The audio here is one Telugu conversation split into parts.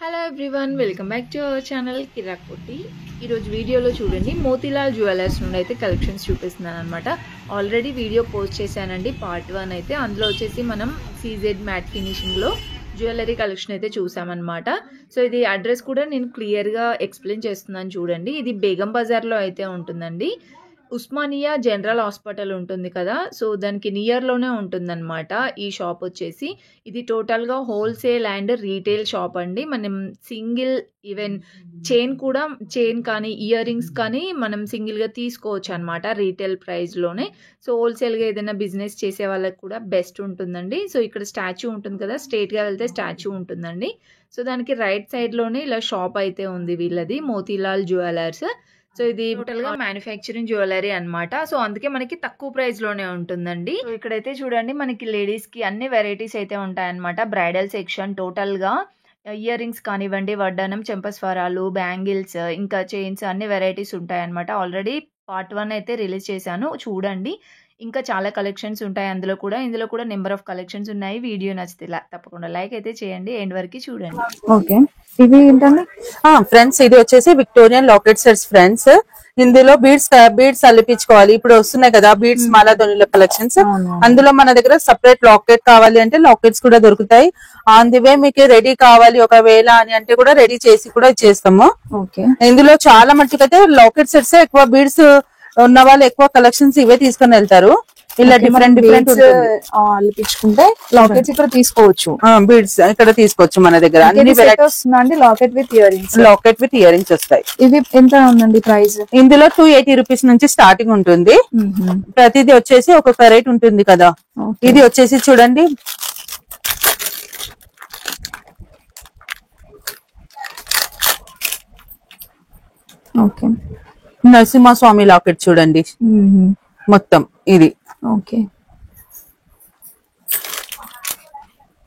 Hello everyone, welcome back to our channel Kirak Potti. ఈరోజు వీడియోలో చూడండి మోతీలాల్ జ్యువెలర్స్ నుండి అయితే కలెక్షన్స్ చూపిస్తున్నాను అనమాట. ఆల్రెడీ వీడియో పోస్ట్ చేశానండి, పార్ట్ 1 అయితే. అందులో వచ్చేసి మనం CZ మ్యాట్ ఫినిషింగ్లో జ్యువెలరీ కలెక్షన్ అయితే చూసామన్నమాట. సో ఇది అడ్రస్ కూడా నేను క్లియర్గా ఎక్స్ప్లెయిన్ చేస్తున్నాను చూడండి. ఇది బేగం బజార్లో అయితే ఉంటుందండి. ఉస్మానియా జనరల్ హాస్పిటల్ ఉంటుంది కదా, సో దానికి నియర్లోనే ఉంటుందన్నమాట ఈ షాప్ వచ్చేసి. ఇది టోటల్గా హోల్సేల్ అండ్ రీటైల్ షాప్ అండి. మనం సింగిల్ ఈవెన్ చైన్ కానీ ఇయర్ రింగ్స్ కానీ మనం సింగిల్గా తీసుకోవచ్చు అనమాట రీటైల్ ప్రైస్లోనే. సో హోల్సేల్గా ఏదైనా బిజినెస్ చేసే వాళ్ళకి కూడా బెస్ట్ ఉంటుందండి. సో ఇక్కడ స్టాచ్యూ ఉంటుంది కదా, స్ట్రైట్గా వెళ్తే స్టాచ్యూ ఉంటుందండి. సో దానికి రైట్ సైడ్లోనే ఇలా షాప్ అయితే ఉంది వీళ్ళది, మోతీలాల్ జ్యువెలర్స్. సో ఇది టోటల్ గా మ్యానుఫ్యాక్చరింగ్ జ్యువెలరీ అనమాట. సో అందుకే మనకి తక్కువ ప్రైస్ లోనే ఉంటుందండి. సో ఇక్కడైతే చూడండి మనకి లేడీస్ కి అన్ని వెరైటీస్ అయితే ఉంటాయన్నమాట. బ్రైడల్ సెక్షన్ టోటల్ గా ఇయర్ రింగ్స్ కానివ్వండి, వడ్డానం, చెంపస్వరాలు, బ్యాంగిల్స్, ఇంకా చైన్స్ అన్ని వెరైటీస్ ఉంటాయన్నమాట. ఆల్రెడీ పార్ట్ 1 అయితే రిలీజ్ చేశాను, చూడండి. ఇంకా చాలా కలెక్షన్స్ ఉంటాయి ఇందులో కూడా నెంబర్ ఆఫ్ కలెక్షన్స్ ఉన్నాయి. వీడియో నచ్చితే తప్పకుండా లైక్ అయితే చేయండి, ఎండ్ వరకు చూడండి. ఓకే, ఇది ఏంటండి ఫ్రెండ్స్? ఇది వచ్చేసి విక్టోరియన్ లాకెట్ సెట్స్ ఫ్రెండ్స్. ఇందులో బీడ్స్ అల్లిపించుకోవాలి. ఇప్పుడు వస్తున్నాయి కదా బీడ్స్ మాలాధోనిల కలెక్షన్స్. అందులో మన దగ్గర సపరేట్ లాకెట్ కావాలి అంటే లాకెట్స్ కూడా దొరుకుతాయి. ఆన్ ది వే మీకు రెడీ కావాలి ఒకవేళ అని అంటే కూడా రెడీ చేసి కూడా ఇచ్చేస్తాము. ఇందులో చాలా మట్టుకైతే లాకెట్ సెట్స్ ఎక్కువ, బీడ్స్ ఉన్న వాళ్ళు ఎక్కువ కలెక్షన్స్ ఇవే తీసుకుని వెళ్తారు. ఇలా డిఫరెంట్ అల్లిపించుకుంటే లాకెట్స్ ఇక్కడ తీసుకోవచ్చు. బీడ్స్ ఇక్కడ తీసుకోవచ్చు మన దగ్గర. అన్ని వస్తుందండి లాకెట్ విత్ ఇయర్ రింగ్స్ వస్తాయి. ఇవి ఎంత ఉందండి ప్రైస్? ఇందులో 280 రూపీస్ నుంచి స్టార్టింగ్ ఉంటుంది. ప్రతిదీ వచ్చేసి ఒక్కొక్క రేట్ ఉంటుంది కదా. ఇది వచ్చేసి చూడండి, ఓకే, నరసింహస్వామి లాకెట్ చూడండి మొత్తం. ఇది ఓకే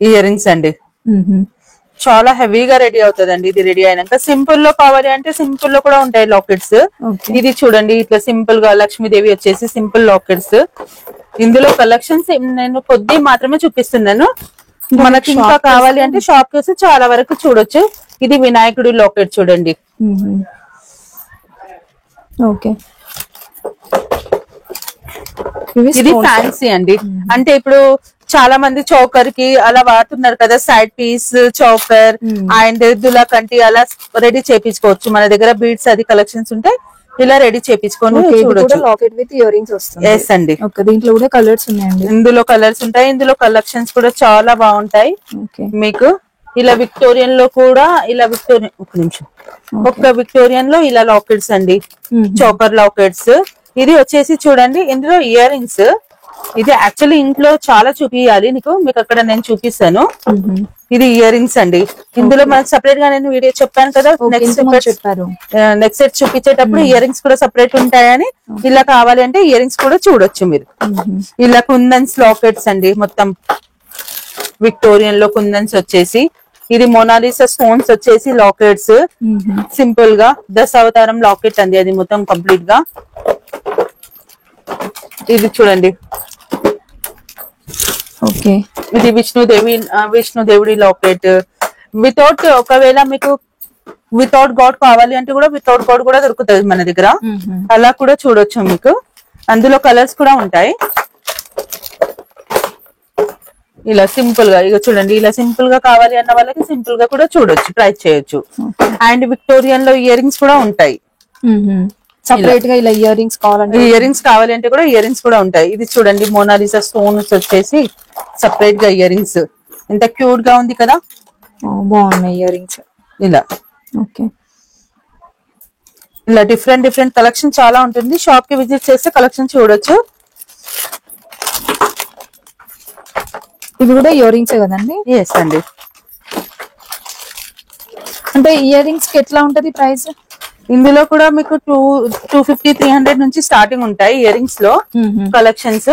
ఇయర్ రింగ్స్ అండి. చాలా హెవీగా రెడీ అవుతుందండి ఇది. రెడీ అయినాక సింపుల్ లో కావాలి అంటే సింపుల్ లో కూడా ఉంటాయి లాకెట్స్. ఇది చూడండి, ఇట్లా సింపుల్ గా లక్ష్మీదేవి వచ్చేసి సింపుల్ లాకెట్స్. ఇందులో కలెక్షన్స్ నేను కొద్ది మాత్రమే చూపిస్తున్నాను. మనకి ఇంకా కావాలి అంటే షాప్ కి వస్తే చాలా వరకు చూడొచ్చు. ఇది వినాయకుడి లాకెట్ చూడండి. ఓకే, ఇది ఫ్యాన్సీ అండి. అంటే ఇప్పుడు చాలా మంది చౌకర్ కి అలా వాడుతున్నారు కదా, సైడ్ పీస్ చౌకర్ అండ్ దులాకంటి అలా రెడీ చేపించుకోవచ్చు. మన దగ్గర బీడ్స్ అది కలెక్షన్స్ ఉంటాయి, ఇలా రెడీ చేపించుకొని చూడొచ్చు. లాకెట్ విత్ ఇయర్ రింగ్స్ వస్తుంది. ఎస్ అండి. దీంట్లో కూడా కలర్స్ ఉన్నాయండి. ఇందులో కలర్స్ ఉంటాయి. ఇందులో కలెక్షన్స్ కూడా చాలా బాగుంటాయి మీకు. ఇలా విక్టోరియన్ లో కూడా ఒక్క విక్టోరియన్ లో ఇలా లాకెట్స్ అండి, చౌకర్ లాకెట్స్. ఇది వచ్చేసి చూడండి, ఇందులో ఇయర్ రింగ్స్. ఇది యాక్చువల్లీ ఇంట్లో చాలా చూపియాలి మీకు అక్కడ నేను చూపిస్తాను. ఇది ఇయర్ రింగ్స్ అండి. ఇందులో మనకి సపరేట్ గా నేను వీడియో చెప్పాను కదా, నెక్స్ట్ సెట్ చూపించేటప్పుడు ఇయర్ రింగ్స్ కూడా సపరేట్ ఉంటాయని. ఇలా కావాలి అంటే ఇయర్ రింగ్స్ కూడా చూడొచ్చు మీరు. ఇలా కుందన్స్ లాకెట్స్ అండి, మొత్తం విక్టోరియన్ లో కుందన్స్ వచ్చేసి. ఇది మోనాలిసా స్టోన్స్ వచ్చేసి లాకెట్స్ సింపుల్ గా. దశావతారం లాకెట్ అండి అది మొత్తం కంప్లీట్ గా. ఇది చూడండి, ఓకే, ఇది విష్ణుదేవుడి లాకెట్. వితౌట్, ఒకవేళ మీకు వితౌట్ గాడ్ కావాలి అంటే కూడా వితౌట్ గాడ్ కూడా దొరుకుతుంది మన దగ్గర. అలా కూడా చూడొచ్చు మీకు. అందులో కలర్స్ కూడా ఉంటాయి. ఇలా సింపుల్ గా ఇక చూడండి, ఇలా సింపుల్ గా కావాలి అన్న వాళ్ళకి సింపుల్ గా కూడా చూడొచ్చు, ట్రై చేయొచ్చు. అండ్ విక్టోరియన్ లో ఇయర్ రింగ్స్ కూడా ఉంటాయి. సపరేట్ గా ఇలా ఇయర్ రింగ్స్ కావాలంటే కూడా ఇయర్ రింగ్స్ కూడా ఉంటాయి. ఇది చూడండి, మోనాలిసా స్టోన్స్ వచ్చేసి సపరేట్ గా ఇయర్ రింగ్స్. ఎంత క్యూట్ గా ఉంది కదా, బాగున్నాయి ఇయర్ రింగ్స్. ఇలా ఓకే, ఇలా డిఫరెంట్ కలెక్షన్ చాలా ఉంటుంది. షాప్ కి విజిట్ చేస్తే కలెక్షన్ చూడొచ్చు. ఇవి కూడా ఇయర్ రింగ్స్ కదండి? ఎస్ అండి. అంటే ఇయర్ రింగ్స్ కి ఎట్లా ఉంటది ప్రైస్? ఇందులో కూడా మీకు 250, 300 నుంచి స్టార్టింగ్ ఉంటాయి ఇయర్ రింగ్స్ లో కలెక్షన్స్.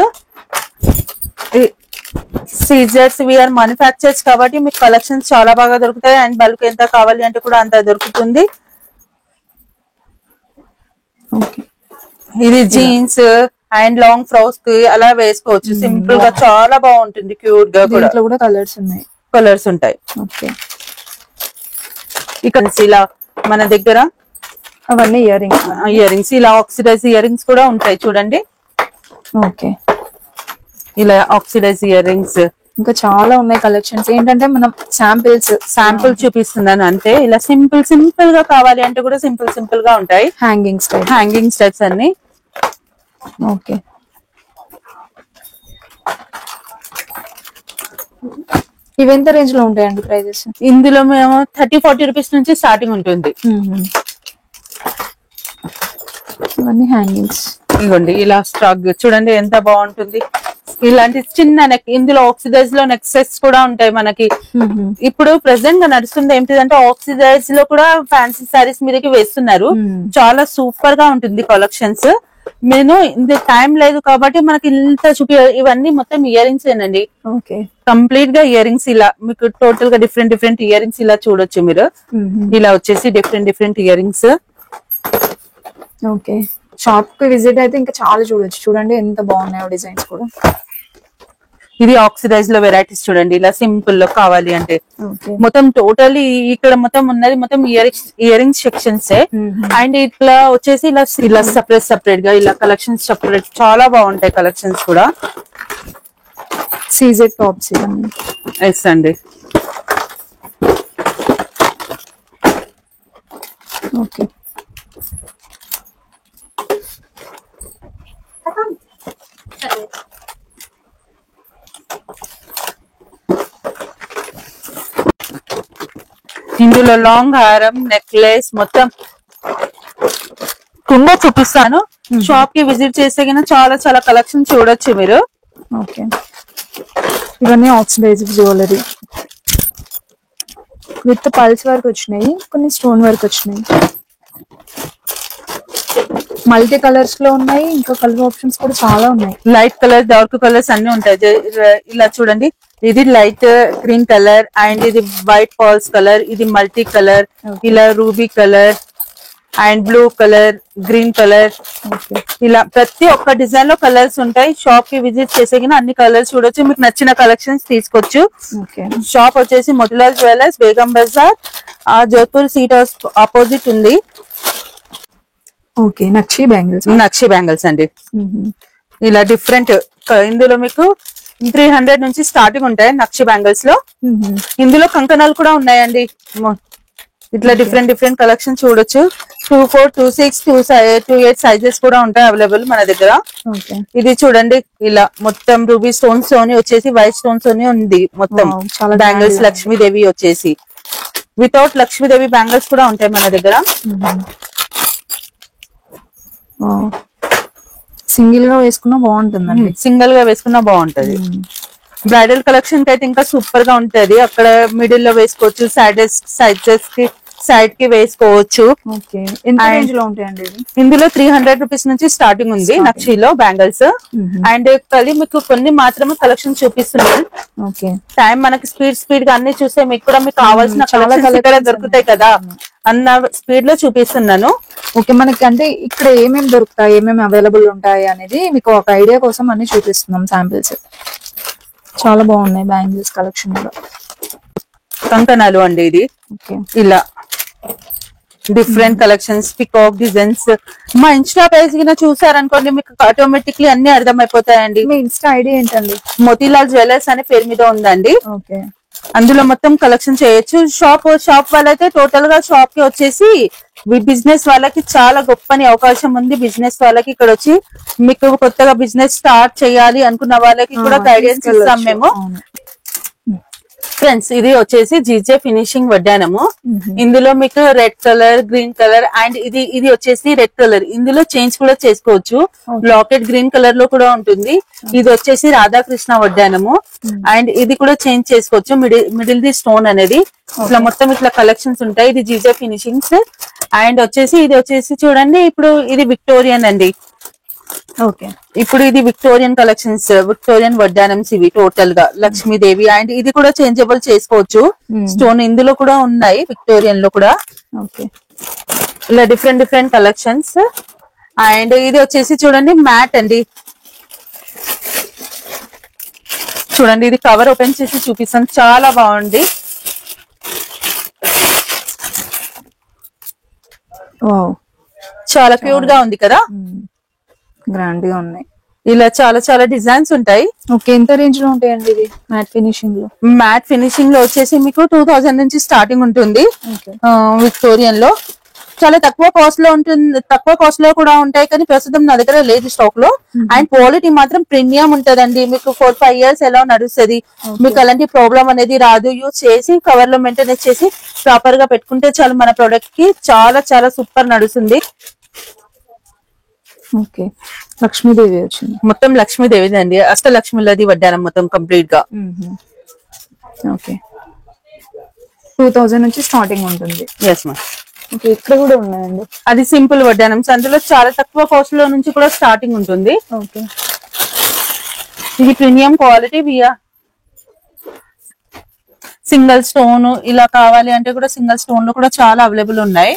సీజర్స్ వీఆర్ మ్యానుఫ్యాక్చర్స్ కాబట్టి మీకు కలెక్షన్స్ చాలా బాగా దొరుకుతాయి. అండ్ బల్క్ ఎంత కావాలి అంటే కూడా అంత దొరుకుతుంది. ఇది జీన్స్ అండ్ లాంగ్ ఫ్రాక్స్ కి అలా వేసుకోవచ్చు. సింపుల్ గా చాలా బాగుంటుంది, క్యూట్ గా కూడా. కలర్స్ ఉన్నాయి. కలర్స్ ఉంటాయి. ఓకే, ఇక్కడ ఇలా మన దగ్గర అవన్నీ ఇయరింగ్స్. ఇయర్ రింగ్స్ ఇలా ఆక్సిడైజ్ ఇయర్ రింగ్స్ కూడా ఉంటాయి చూడండి. ఓకే, ఇలా ఆక్సిడైజ్ ఇయర్ రింగ్స్ ఇంకా చాలా ఉన్నాయి కలెక్షన్స్. ఏంటంటే మనం శాంపిల్ చూపిస్తున్నాను అంతే. ఇలా సింపుల్ గా కావాలి అంటే కూడా సింపుల్ గా ఉంటాయి. హ్యాంగింగ్ స్టైప్స్ అన్ని. ఓకే, ఇవి ఎంత రేంజ్ లో ఉంటాయండి ప్రైజెస్? ఇందులో మేము 30-40 రూపీస్ నుంచి స్టార్టింగ్ ఉంటుంది. ఇవన్నీ హ్యాంగింగ్స్. ఇదిగోండి ఇలా స్టాక్ చూడండి ఎంత బాగుంటుంది. ఇలాంటి చిన్న నెక్, ఇందులో ఆక్సిడైజ్ లో నెక్ సెట్స్ కూడా ఉంటాయి మనకి. ఇప్పుడు ప్రెసెంట్ గా నడుస్తుంది ఏంటిదంటే ఆక్సిడైజ్ లో కూడా ఫ్యాన్సీ సారీస్ మీదకి వేస్తున్నారు. చాలా సూపర్ గా ఉంటుంది కలెక్షన్స్. నేను ఇంత టైం లేదు కాబట్టి మనకి ఇంత ఇవన్నీ మొత్తం ఇయర్ రింగ్స్ ఏనండి. ఓకే, కంప్లీట్ గా ఇయర్ రింగ్స్ ఇలా మీకు టోటల్ గా డిఫరెంట్ ఇయర్ రింగ్స్ ఇలా చూడొచ్చు మీరు. ఇలా వచ్చేసి different ear rings. Okay, shop కి విజిట్ అయితే ఇంకా చాలా చూడొచ్చు. చూడండి ఎంత బాగున్నాయో డిజైన్స్ కూడా. ఇది ఆక్సిడైజ్ లో వెరైటీస్ చూడండి. ఇలా సింపుల్ లో కావాలి అంటే మొత్తం టోటల్ ఇక్కడ మొత్తం ఉన్నది మొత్తం ఇయర్ రింగ్స్ సెక్షన్స్. అండ్ ఇట్లా వచ్చేసి ఇలా సపరేట్ గా ఇలా కలెక్షన్స్ సపరేట్ చాలా బాగుంటాయి కలెక్షన్స్ కూడా. సీజెడ్ టాప్స్ ఇవన్నీ. ఎస్ అండి. ఓకే, ఇందులో లాంగ్ హారం, నెక్లెస్ మొత్తం కుండ చూపిస్తాను. షాప్ కి విజిట్ చేస్తే చాలా కలెక్షన్ చూడొచ్చు మీరు. ఓకే, ఇవన్నీ oxidise jewellery with pulse work వచ్చినాయి, కొన్ని స్టోన్ వర్క్ వచ్చినాయి. మల్టీ కలర్స్ లో ఉన్నాయి, ఇంకా కలర్ ఆప్షన్స్ కూడా చాలా ఉన్నాయి. లైట్ కలర్, డార్క్ కలర్స్ అన్ని ఉంటాయి. ఇలా చూడండి, ఇది లైట్ గ్రీన్ కలర్ అండ్ ఇది వైట్ ఫాల్స్ కలర్, ఇది మల్టీ కలర్, ఇలా ruby colour and blue colour, green colour. ఇలా ప్రతి ఒక్క డిజైన్ లో కలర్స్ ఉంటాయి. షాప్ కి విజిట్ చేసే అన్ని కలర్స్ చూడొచ్చు. మీకు నచ్చిన కలెక్షన్స్ తీసుకోవచ్చు. షాప్ వచ్చేసి Motilal jewellers, Begum Bazar, Jodhpur seat house opposite ఉంది. ఓకే, నక్షి బ్యాంగిల్స్ అండి. ఇలా డిఫరెంట్ ఇందులో మీకు 300 నుంచి స్టార్టింగ్ ఉంటాయి నక్షి బ్యాంగిల్స్ లో. ఇందులో కంకణాలు కూడా ఉన్నాయండి. ఇట్లా డిఫరెంట్ కలెక్షన్ చూడొచ్చు. 24, 26, 28 సైజెస్ కూడా ఉంటాయి అవైలబుల్ మన దగ్గర. ఇది చూడండి, ఇలా మొత్తం రూబీ స్టోన్స్ తోని వచ్చేసి వైట్ స్టోన్స్ తోని ఉంది మొత్తం బ్యాంగిల్స్. లక్ష్మీదేవి వచ్చేసి వితౌట్ లక్ష్మీదేవి బ్యాంగిల్స్ కూడా ఉంటాయి మన దగ్గర. సింగిల్ గా వేసుకున్నా బాగుంటుందండి. సింగిల్ గా వేసుకున్నా బాగుంటది. బ్రైడల్ కలెక్షన్ కి అయితే ఇంకా సూపర్ గా ఉంటది. అక్కడ మిడిల్ లో వేసుకోవచ్చు, సైజెస్ కి సైడ్ కి వేసుకోవచ్చు. ఇందులో 300 రూపీస్ నుంచి స్టార్టింగ్ ఉంది నక్షిలో బ్యాంగిల్స్. అండ్ మీకు కొన్ని మాత్రమే కలెక్షన్ చూపిస్తున్నాను. టైం మనకి స్పీడ్ గా అన్ని చూస్తే మీకు కూడా మీకు కావాల్సిన కలెక్షన్ ఇక్కడ దొరుకుతాయి కదా అన్న స్పీడ్ లో చూపిస్తున్నాను. ఓకే, మనకి అంటే ఇక్కడ ఏమేమి దొరుకుతాయి, ఏమేమి అవైలబుల్ ఉంటాయి అనేది మీకు ఒక ఐడియా కోసం అన్ని చూపిస్తున్నాం శాంపిల్స్. చాలా బాగున్నాయి బ్యాంగిల్స్ కలెక్షన్ కూడా. కంకణాలు అండి ఇది. ఇలా డిఫరెంట్ కలెక్షన్స్, పికాక్ డిజైన్స్. మా ఇన్స్టా పేజ్ కింద చూసారనుకోండి మీకు ఆటోమేటిక్లీ అన్ని అర్థమైపోతాయండి. మీ ఇన్స్టా ఐడి ఏంటండి? మోతీలాల్ జ్యువెలర్స్ అనే పేరు మీద ఉందండి. ఓకే, అందులో మొత్తం కలెక్షన్ చేయొచ్చు. షాప్ వాళ్ళైతే టోటల్ గా షాప్ కి వచ్చేసి బిజినెస్ వాళ్ళకి చాలా గొప్పని అవకాశం ఉంది. బిజినెస్ వాళ్ళకి ఇక్కడ వచ్చి మీకు కొత్తగా బిజినెస్ స్టార్ట్ చేయాలి అనుకున్న వాళ్ళకి కూడా గైడెన్స్ ఇస్తాం మేము. ఫ్రెండ్స్, ఇది వచ్చేసి జీజే ఫినిషింగ్ వడ్డానము. ఇందులో మీకు red colour, green colour and ఇది వచ్చేసి రెడ్ కలర్. ఇందులో చేంజ్ కూడా చేసుకోవచ్చు. లాకెట్ గ్రీన్ కలర్ లో కూడా ఉంటుంది. ఇది వచ్చేసి రాధాకృష్ణ వడ్డానము అండ్ ఇది కూడా చేంజ్ చేసుకోవచ్చు. మిడిల్ ది స్టోన్ అనేది ఇట్లా మొత్తం ఇట్లా కలెక్షన్స్ ఉంటాయి. ఇది జీజే ఫినిషింగ్స్. అండ్ ఇది వచ్చేసి చూడండి, ఇప్పుడు ఇది విక్టోరియన్ అండి. ఓకే, ఇప్పుడు ఇది విక్టోరియన్ కలెక్షన్స్, విక్టోరియన్ వడ్డానమ్స్ ఇవి టోటల్ గా లక్ష్మీదేవి. అండ్ ఇది కూడా చేంజబుల్ చేసుకోవచ్చు. స్టోన్ ఇందులో కూడా ఉన్నాయి విక్టోరియన్ లో కూడా. ఓకే, ఇలా డిఫరెంట్ కలెక్షన్స్. అండ్ ఇది వచ్చేసి చూడండి మ్యాట్ అండి. చూడండి, ఇది కవర్ ఓపెన్ చేసి చూపిస్తాను. చాలా బాగుంది. వావ్, చాలా క్యూట్ గా ఉంది కదా. గ్రాండ్ గా ఉన్నాయి. ఇలా చాలా చాలా డిజైన్స్ ఉంటాయి. ఓకే, ఎంత రేంజ్ లో ఉంటాయండి ఇది మ్యాట్ ఫినిషింగ్ లో? మ్యాట్ ఫినిషింగ్ లో వచ్చేసి మీకు 2000 నుంచి స్టార్టింగ్ ఉంటుంది. విక్టోరియన్ లో చాలా తక్కువ కాస్ట్ లో ఉంటుంది, తక్కువ కాస్ట్ లో కూడా ఉంటాయి, కానీ ప్రస్తుతం నా దగ్గర లేదు స్టాక్ లో. అండ్ క్వాలిటీ మాత్రం ప్రీమియం ఉంటదండి. మీకు 4-5 years ఎలా నడుస్తుంది, మీకు అలాంటి ప్రాబ్లం అనేది రాదు. యూజ్ చేసి కవర్ లో మెయింటైన్ చేసి ప్రాపర్ గా పెట్టుకుంటే చాలు, మన ప్రొడక్ట్ కి చాలా చాలా సూపర్ నడుస్తుంది. ఓకే, లక్ష్మీదేవి వచ్చింది. మొత్తం లక్ష్మీదేవి అండి, అష్టలక్ష్మిలది వడ్డానం మొత్తం కంప్లీట్ గా. ఓకే, 2000 నుంచి స్టార్టింగ్ ఉంటుంది. Yes ma'am. ఓకే, ఇక్కడ కూడా ఉన్నాయండి. అది సింపుల్ వడ్డానం, అందులో చాలా తక్కువ కాస్ట్ లో నుంచి కూడా స్టార్టింగ్ ఉంటుంది. ఓకే, ఇది premium quality via. Single stone ఇలా కావాలి అంటే కూడా సింగిల్ స్టోన్ లో కూడా చాలా అవైలబుల్ ఉన్నాయి.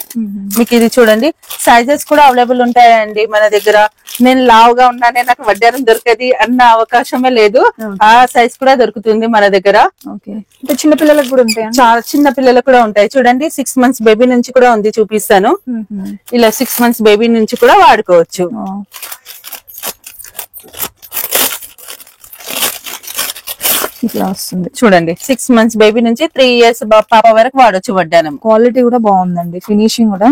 మీకు ఇది చూడండి, సైజెస్ కూడా అవైలబుల్ ఉంటాయండి మన దగ్గర. నేను లావుగా ఉన్నానే నాకు వడ్డానం దొరికేది అన్న అవకాశమే లేదు, ఆ సైజ్ కూడా దొరుకుతుంది మన దగ్గర. ఓకే, అంటే చిన్న పిల్లలకు కూడా ఉంటాయి? చాలా చిన్న పిల్లలకు కూడా ఉంటాయి. చూడండి 6 months బేబీ నుంచి కూడా ఉంది, చూపిస్తాను. ఇలా 6 months బేబీ నుంచి కూడా వాడుకోవచ్చు. ఇట్లా వస్తుంది చూడండి, 6 months బేబీ నుంచి 3 years పాప వరకు వాడొచ్చు వడ్డానం. క్వాలిటీ కూడా బాగుందండి, ఫినిషింగ్ కూడా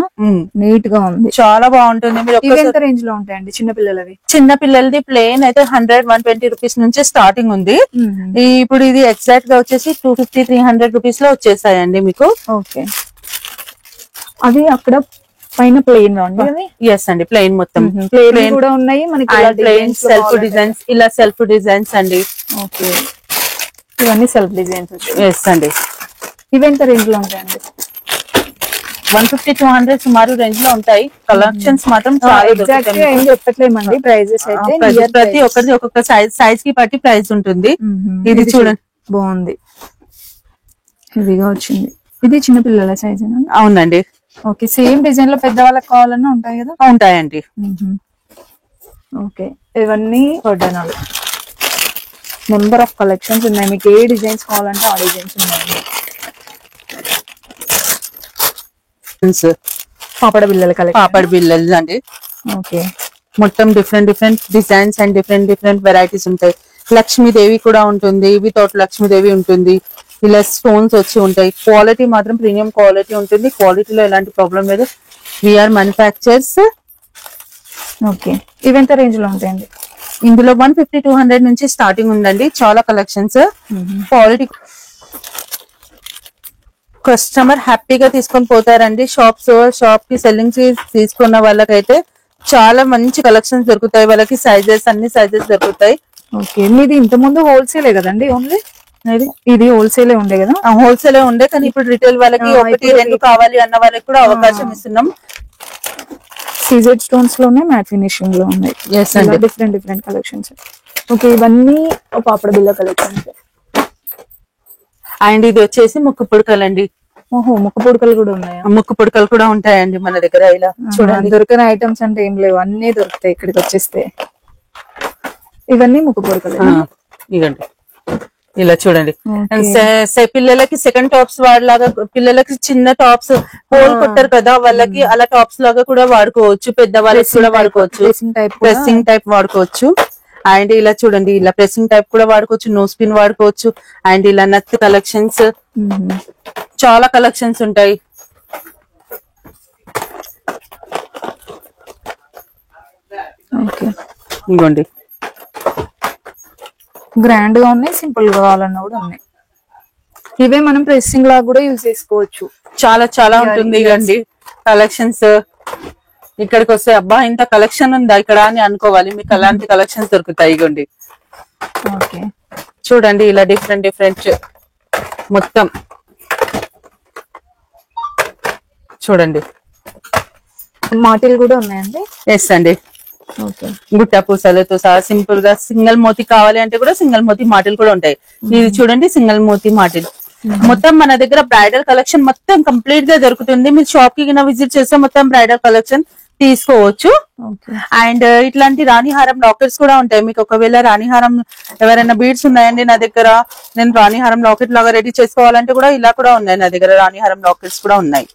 నీట్ గా ఉంది, చాలా బాగుంటుంది. మీరు ఎంత రేంజ్ లో ఉంటాయండి చిన్న పిల్లలవి? చిన్న పిల్లలది ప్లేన్ అయితే 100-120 రూపీస్ నుంచి స్టార్టింగ్ ఉంది. ఇప్పుడు ఇది ఎగ్జాక్ట్ గా వచ్చేసి 250-300 రూపీస్ లో వచ్చేసాయండి మీకు. ఓకే, అది అక్కడ పైన ప్లెయిన్ ఎస్ అండి, ప్లెయిన్ మొత్తం ప్లెయిన్ కూడా ఉన్నాయి మనకి. ప్లెయిన్ సెల్ఫ్ డిజైన్స్, ఇలా సెల్ఫ్ డిజైన్స్ అండి. ఓకే, ఇవన్నీ సెల్ఫ్ డిజైన్స్. ఎస్ అండి. ఇవి ఎంత రేంజ్ లో ఉంటాయండి? 150-200 సుమారు రేంజ్ లో ఉంటాయి. కలెక్షన్స్ మాత్రం చాలా ఎగ్జాక్ట్ గా ఏం చెప్పట్లేమండి, ప్రైజెస్ అయితే ప్రతి ఒక్కరిది ఒక్కొక్క సైజ్ కి బట్టి ప్రైస్ ఉంటుంది. ఇది చూడండి, బాగుంది, హెవీగా వచ్చింది. ఇది చిన్న పిల్లల సైజ్? అవునండి. ఓకే, సేమ్ డిజైన్ లో పెద్దవాళ్ళకి కావాలన్నా ఉంటాయి కదా? ఉంటాయండి. ఓకే, ఇవన్నీ వడ్డానాలు. నెంబర్ ఆఫ్ కలెక్షన్స్ ఉన్నాయి, మీకు ఏ డిజైన్స్ కావాలంటే ఆ డిజైన్స్ ఉన్నాయి. పాపడ బిల్లల కలెక్షన్, పాపడ బిల్లలు అండి. ఓకే, మొత్తం different designs and different varieties ఉంటాయి. లక్ష్మీదేవి కూడా ఉంటుంది, వితౌట్ లక్ష్మీదేవి ఉంటుంది. ఇలా స్టోన్స్ వచ్చి ఉంటాయి. క్వాలిటీ మాత్రం ప్రీమియం క్వాలిటీ ఉంటుంది, క్వాలిటీలో ఎలాంటి ప్రాబ్లం లేదు. We are manufactures. ఓకే, ఇవెంత రేంజ్ లో ఉంటాయండి? ఇందులో 150-200 నుంచి స్టార్టింగ్ ఉందండి. చాలా కలెక్షన్స్, క్వాలిటీ కస్టమర్ హ్యాపీగా తీసుకొని పోతారండి. షాప్ కి సెల్లింగ్ తీసుకున్న వాళ్ళకైతే చాలా మంచి కలెక్షన్స్ దొరుకుతాయి. వాళ్ళకి అన్ని సైజెస్ దొరుకుతాయి. ఓకే, మీది ఇంత ముందు హోల్సేలే కదండి? ఓన్లీ ఇది హోల్సేలే ఉండే కదా? హోల్సేలే ఉండే, కానీ ఇప్పుడు రిటైల్ వాళ్ళకి 1-2 కావాలి అన్న వాళ్ళకి కూడా అవకాశం ఇస్తున్నాం. సీజెడ్ స్టోన్స్ లోనే మ్యాట్ ఫినిషింగ్ లో ఉన్నాయి. Different collections. ఓకే, ఇవన్నీ పాపడ బిల్ల కలెక్షన్స్. అండ్ ఇది వచ్చేసి ముక్కు పుడకలండి. ఓహో, ముక్కు పుడకలు కూడా ఉన్నాయా? ముక్కు పుడకలు కూడా ఉంటాయండి మన దగ్గర. ఇలా చూడండి, దొరకని ఐటమ్స్ అంటే ఏం లేవు, అన్ని దొరుకుతాయి ఇక్కడికి వచ్చేస్తే. ఇవన్నీ ముక్కు పుడకలు ఇవ్వండి. ఇలా చూడండి, పిల్లలకి సెకండ్ టాప్స్ వాడలాగా, పిల్లలకి చిన్న టాప్స్ హోల్ కొట్టారు కదా వాళ్ళకి, అలా టాప్స్ లాగా కూడా వాడుకోవచ్చు. పెద్ద వాళ్ళకి కూడా వాడుకోవచ్చు, ప్రెస్సింగ్ టైప్ వాడుకోవచ్చు. అండ్ ఇలా చూడండి, ఇలా ప్రెస్సింగ్ టైప్ కూడా వాడుకోవచ్చు, నో స్పిన్ వాడుకోవచ్చు. అండ్ ఇలా నత్ కలెక్షన్స్, చాలా కలెక్షన్స్ ఉంటాయి. ఇదిగోండి, గ్రాండ్ గా ఉన్నాయి, సింపుల్ గా కావాలన్నా కూడా ఉన్నాయి. ఇవే మనం ప్రెస్సింగ్ లాగా కూడా యూజ్ చేసుకోవచ్చు. చాలా ఉంటుంది. ఇవ్వండి కలెక్షన్స్. ఇక్కడికి వస్తే అబ్బా ఇంత కలెక్షన్ ఉందా ఇక్కడ అని అనుకోవాలి, మీకు అలాంటి కలెక్షన్స్ దొరుకుతాయి. ఇగోండి, చూడండి, ఇలా డిఫరెంట్ మొత్తం చూడండి. మాటిల్ కూడా ఉన్నాయండి? ఎస్ అండి. గుట్ట పూసలతో సహా సింపుల్ గా సింగల్ మోతి కావాలి అంటే కూడా సింగల్ మోతి మాటిల్ కూడా ఉంటాయి. ఇది చూడండి, సింగల్ మోతి మాటిల్. మొత్తం మన దగ్గర బ్రైడల్ కలెక్షన్ మొత్తం కంప్లీట్ గా దొరుకుతుంది. మీరు షాప్ కి విజిట్ చేస్తే మొత్తం బ్రైడల్ కలెక్షన్ తీసుకోవచ్చు. అండ్ ఇట్లాంటి రాణిహారం లాకెట్స్ కూడా ఉంటాయి. మీకు ఒకవేళ రాణిహారం ఎవరైనా బీడ్స్ ఉన్నాయండి నా దగ్గర, నేను రాణిహారం లాకెట్ లాగా రెడీ చేసుకోవాలంటే కూడా ఇలా కూడా ఉన్నాయి నా దగ్గర. రాణిహారం లాకెట్స్ కూడా ఉన్నాయి.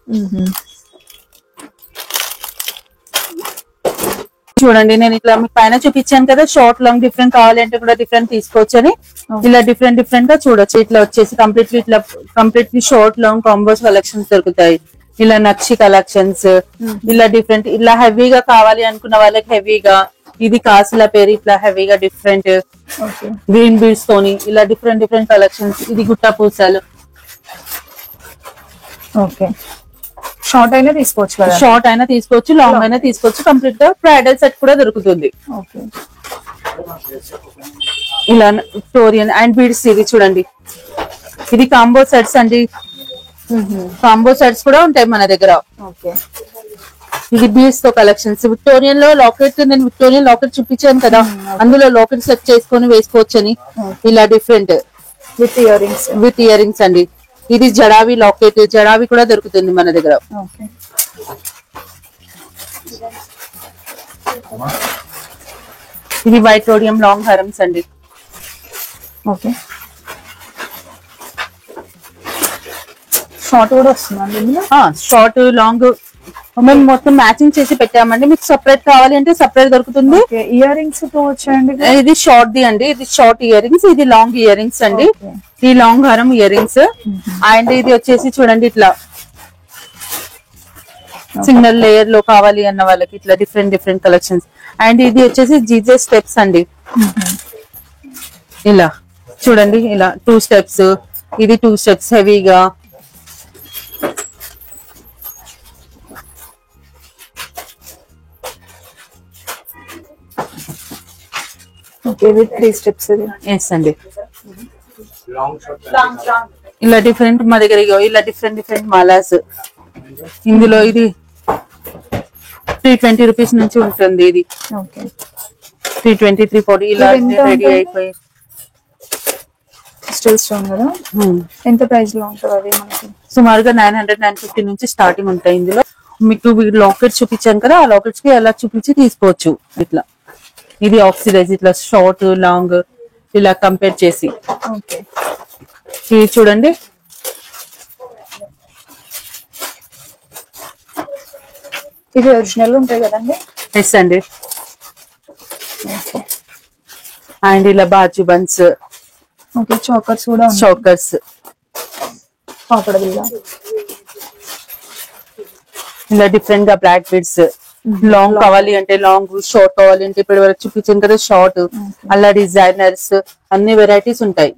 చూడండి నేను ఇట్లా మీకు పైన చూపించాను కదా, షార్ట్ లాంగ్ డిఫరెంట్ కావాలి అంటే కూడా డిఫరెంట్ తీసుకోవచ్చు అని. ఇలా డిఫరెంట్ డిఫరెంట్ గా చూడొచ్చు. ఇట్లా వచ్చేసి completely short long combos collections దొరుకుతాయి. ఇలా నక్షి కలెక్షన్స్, ఇలా డిఫరెంట్, ఇలా హెవీగా కావాలి అనుకున్న వాళ్ళకి హెవీగా, ఇది కాసుల పేరు ఇట్లా హెవీగా డిఫరెంట్ గ్రీన్ బీడ్స్ తోని ఇలా డిఫరెంట్ డిఫరెంట్ కలెక్షన్స్. ఇది గుట్ట పూసలు. ఓకే, షార్ట్ అయినా తీసుకోవచ్చు కదా? షార్ట్ అయినా తీసుకోవచ్చు, లాంగ్ అయినా తీసుకోవచ్చు. కంప్లీట్ గా బ్రైడల్ సెట్ కూడా దొరుకుతుంది. ఓకే, ఇలా విక్టోరియన్ అండ్ బీడ్స్. ఇది చూడండి, ఇది కాంబో సెట్స్ అండి. కాంబో సెట్స్ కూడా ఉంటాయి మన దగ్గర. ఓకే, ఇది బీడ్స్ తో కలెక్షన్స్. విక్టోరియన్ లో లాకెట్, నేను విక్టోరియన్ లాకెట్ చూపించాను కదా, అందులో లాకెట్ సెట్ చేసుకొని వేసుకోవచ్చు అని. ఇలా డిఫరెంట్ విత్ ఇయర్ రింగ్స్ అండి. ఇది జడావి లాకెట్, జడావి కూడా దొరుకుతుంది మన దగ్గర. ఓకే, ఇది వైట్ రోడియం లాంగ్ హారమ్స్ అండి. ఓకే, షార్ట్ కూడా వస్తుందండి ఇందులో? షార్ట్ లాంగ్ మేము మొత్తం మ్యాచింగ్ చేసి పెట్టామండి. మీకు సపరేట్ కావాలి అంటే సపరేట్ దొరుకుతుంది. ఇయర్ రింగ్స్ వచ్చాయండి. ఇది షార్ట్ ది అండి, ఇది షార్ట్ ఇయర్ రింగ్స్, ఇది లాంగ్ ఇయర్ రింగ్స్ అండి. ఈ లాంగ్ హారం ఇయర్ రింగ్స్. అండ్ ఇది వచ్చేసి చూడండి ఇట్లా సింగిల్ లేయర్ లో కావాలి అన్న వాళ్ళకి ఇట్లా డిఫరెంట్ డిఫరెంట్ కలెక్షన్స్. అండ్ ఇది వచ్చేసి జీజే స్టెప్స్ అండి. ఇలా చూడండి, ఇలా 2 స్టెప్స్, ఇది 2 స్టెప్స్ హెవీగా. Okay, with 3 steps. ఎస్ అండి. ఇలా డిఫరెంట్ మా దగ్గర ఇలా డిఫరెంట్ డిఫరెంట్ మాలాస్. ఇందులో ఇది 320 రూపీస్ నుంచి ఉంటుంది. ఇది ఓకే, 320, 340 ఇలా రెడీ అయిపోయి. స్టిల్ స్టోన్ కదా? ఎంత ప్రైస్ లో ఉంటుంది అది మనకి? సుమారుగా 900, 950 నుంచి స్టార్టింగ్ ఉంటాయి. ఇందులో మీకు లాకెట్ చూపించాను కదా, ఆ లాకెట్స్ కి అలా చూపించి తీసుకోవచ్చు. ఇట్లా ఇది ఆక్సిడైజ్, ఇట్లా షార్ట్ లాంగ్ ఇలా కంపేర్ చేసి. ఓకే, ఇది చూడండి, ఇది ఒరిజినల్ ఉంటాయి కదండి? ఎస్ అండి. అండ్ ఇలా బాజు బన్స్, ఓకే, చోకర్స్ కూడా చోకర్స్, పాపడ బిళ్ళ. ఇలా డిఫరెంట్ గా బ్లాక్ బీడ్స్. లాంగ్ కావాలి అంటే లాంగ్, షార్ట్ కావాలి అంటే ఇప్పుడు వరకు చూపించాను కదా షార్ట్. అలా డిజైనర్స్ అన్ని వెరైటీస్ ఉంటాయి.